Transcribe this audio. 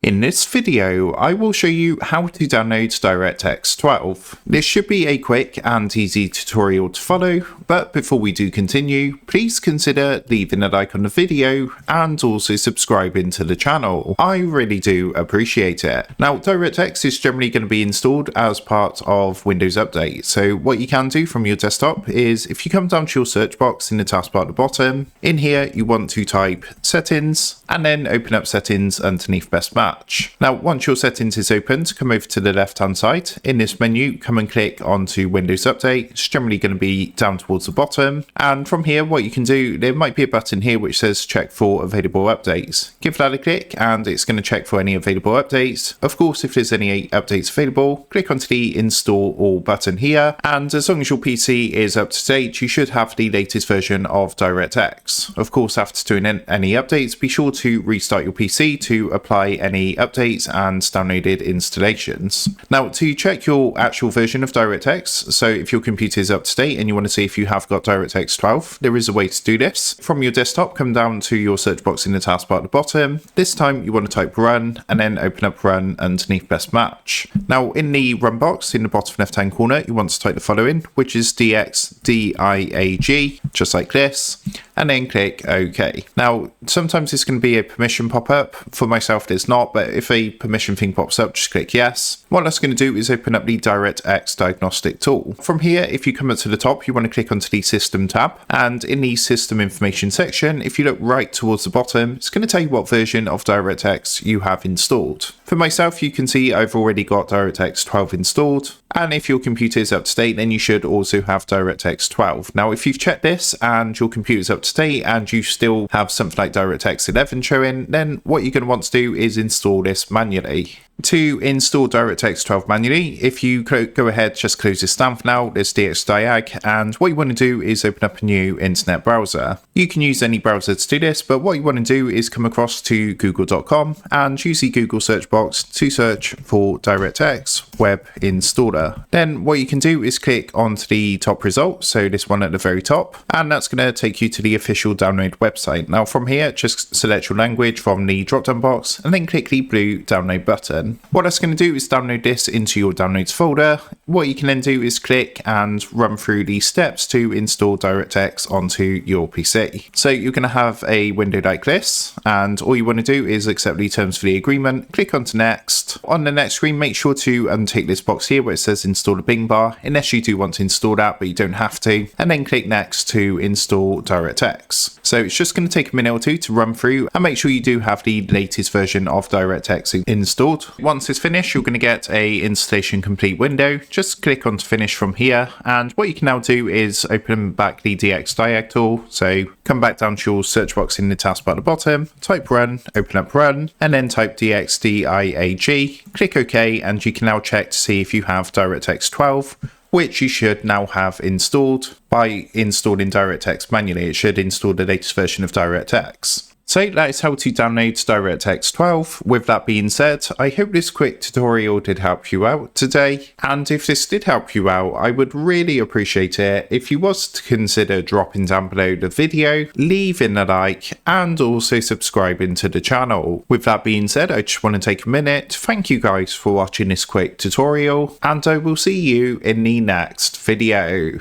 In this video, I will show you how to download DirectX 12. This should be a quick and easy tutorial to follow, but before we do continue, please consider leaving a like on the video and also subscribing to the channel. I really do appreciate it. Now, DirectX is generally going to be installed as part of Windows Update, so what you can do from your desktop is if you come down to your search box in the taskbar at the bottom, in here you want to type settings and then open up settings underneath best match. Now, once your settings is opened, come over to the left hand side. In this menu, come and click onto Windows Update. It's generally going to be down towards the bottom. And from here, what you can do, there might be a button here which says check for available updates. Give that a click and it's going to check for any available updates. Of course, if there's any updates available, click onto the install all button here. And as long as your PC is up to date, you should have the latest version of DirectX. Of course, after doing any updates, be sure to restart your PC to apply any updates and downloaded installations. Now, to check your actual version of DirectX, so if your computer is up to date and you want to see if you have got DirectX 12, there is a way to do this. From your desktop, come down to your search box in the taskbar at the bottom. This time you want to type run and then open up run underneath best match. Now, in the run box in the bottom left hand corner, you want to type the following, which is DXDIAG, just like this, and then click OK. Now, sometimes it's going to be a permission pop-up. For myself, there's not, but if a permission thing pops up, just click yes. What that's going to do is open up the DirectX diagnostic tool. From here, if you come up to the top, you want to click onto the system tab, and in the system information section, if you look right towards the bottom, it's going to tell you what version of DirectX you have installed. For myself, you can see I've already got DirectX 12 installed, and if your computer is up to date, then you should also have DirectX 12. Now, if you've checked this and your computer is up to date and you still have something like DirectX 11 showing, then what you're going to want to do is install this manually. To install DirectX 12 manually, if you go ahead, just close this down for now, there's DXDiag, and what you want to do is open up a new internet browser. You can use any browser to do this, but what you want to do is come across to google.com and use the Google search box to search for DirectX Web Installer. Then what you can do is click onto the top result, so this one at the very top, and that's going to take you to the official download website. Now from here, just select your language from the drop-down box and then click the blue download button. What that's going to do is download this into your downloads folder. What you can then do is click and run through the steps to install DirectX onto your PC. So you're going to have a window like this, and all you want to do is accept the terms for the agreement, click onto next. On the next screen, make sure to untick this box here where it says install a Bing bar, unless you do want to install that, but you don't have to, and then click next to install DirectX. So it's just going to take a minute or two to run through, and make sure you do have the latest version of DirectX installed. Once it's finished, you're going to get a installation complete window. Just click on to finish from here, and what you can now do is open back the DXDiag tool. So come back down to your search box in the taskbar at the bottom, type run, open up run, and then type DXDIAG, click OK, and you can now check to see if you have DirectX 12, which you should now have installed. By installing DirectX manually, it should install the latest version of DirectX. So that is how to download DirectX 12. With that being said, I hope this quick tutorial did help you out today. And if this did help you out, I would really appreciate it if you was to consider dropping down below the video, leaving a like, and also subscribing to the channel. With that being said, I just want to take a minute to thank you guys for watching this quick tutorial, and I will see you in the next video.